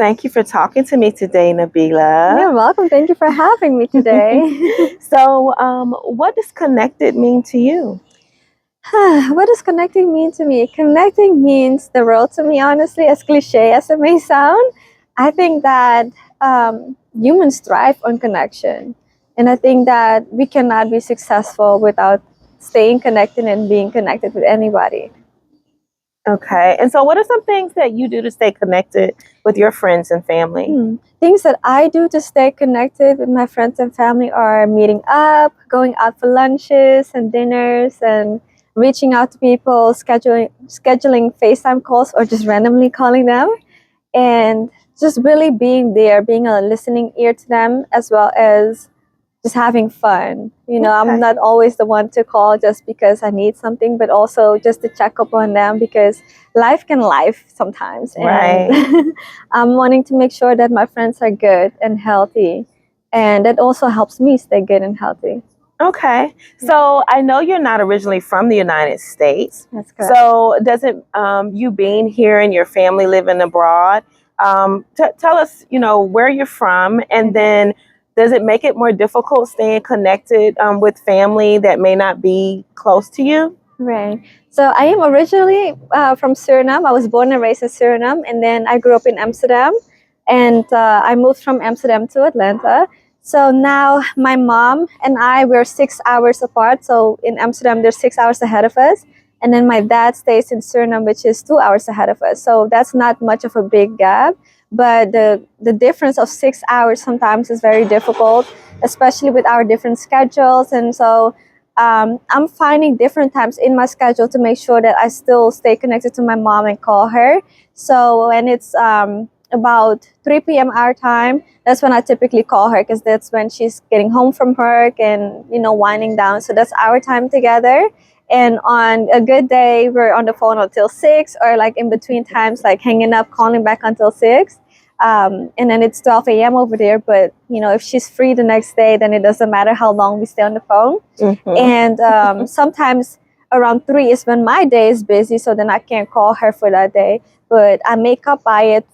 thank you for talking to me today, You're Nabila. welcome. Thank you for having me today. So, what does connected mean to you? What does connecting mean to me? Connecting means the world to me, honestly, as cliche as it may sound. I think that humans thrive on connection. And I think that we cannot be successful without staying connected and being connected with anybody. Okay. And so, what are some things that you do to stay connected with your friends and family? Things that I do to stay connected with my friends and family are meeting up, going out for lunches and dinners, and reaching out to people, scheduling FaceTime calls, or just randomly calling them, and just really being there, being a listening ear to them, as well as just having fun. I'm Okay. not always the one to call just because I need something, but also just to check up on them because life can life sometimes. And Right. I'm wanting to make sure that my friends are good and healthy. And that also helps me stay good and healthy. Okay. So, I know you're not originally from the United States. That's correct. So, does it, you being here and your family living abroad, tell us, where you're from, and then does it make it more difficult staying connected with family that may not be close to you? Right. So I am originally from Suriname. I was born and raised in Suriname, and then I grew up in Amsterdam, and I moved from Amsterdam to Atlanta. So now my mom and I we're 6 hours apart. So in Amsterdam, they're 6 hours ahead of us, and then my dad stays in Suriname, which is 2 hours ahead of us. So that's not much of a big gap, but the difference of 6 hours sometimes is very difficult, especially with our different schedules, and so I'm finding different times in my schedule to make sure that I still stay connected to my mom and call her. So when it's about 3 p.m. our time, that's when I typically call her because that's when she's getting home from work and, winding down. So that's our time together. And on a good day, we're on the phone until 6 or like in between times, like hanging up, calling back until 6. And then it's 12 a.m. over there. But, if she's free the next day, then it doesn't matter how long we stay on the phone. Mm-hmm. And sometimes around 3 is when my day is busy, so then I can't call her for that day. But I make up by it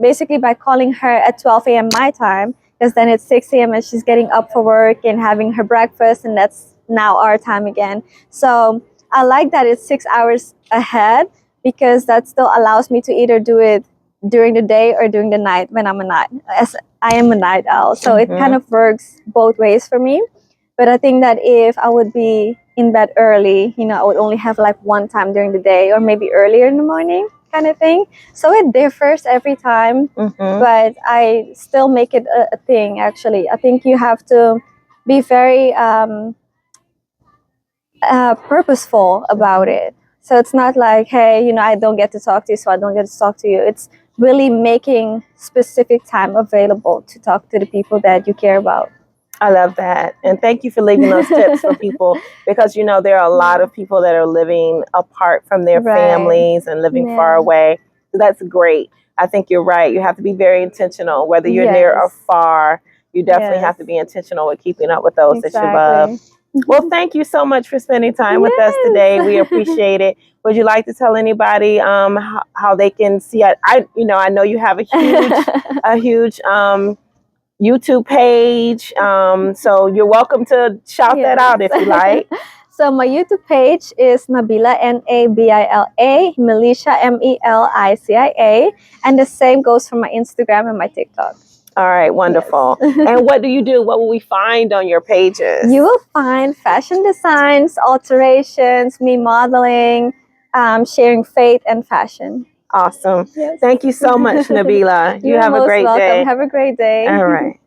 basically by calling her at 12 a.m. my time, because then it's 6 a.m. and she's getting up for work and having her breakfast, and that's now our time again. So I like that it's 6 hours ahead because that still allows me to either do it during the day or during the night when I'm a night, as I am a night owl. So it kind of works both ways for me. But I think that if I would be in bed early, I would only have like one time during the day or maybe earlier in the morning kind of thing. So it differs every time, but I still make it a thing, actually. I think you have to be very purposeful about it. So it's not like, hey, I don't get to talk to you, so I don't get to talk to you. It's really making specific time available to talk to the people that you care about. I love that. And thank you for leaving those tips for people because, there are a lot of people that are living apart from their families and living far away. So that's great. I think you're right. You have to be very intentional, whether you're near or far. You definitely have to be intentional with keeping up with those that you love. Well, thank you so much for spending time with us today. We appreciate it. Would you like to tell anybody how they can see? I know you have a huge YouTube page. So you're welcome to shout that out if you like. So my YouTube page is Nabila, Nabila, Melicia, Melicia, and the same goes for my Instagram and my TikTok. All right, wonderful. Yes. And what do you do? What will we find on your pages? You will find fashion designs, alterations, me modeling, sharing faith and fashion. Awesome. Yes. Thank you so much, Nabila. You have a great day. Have a great day. All right.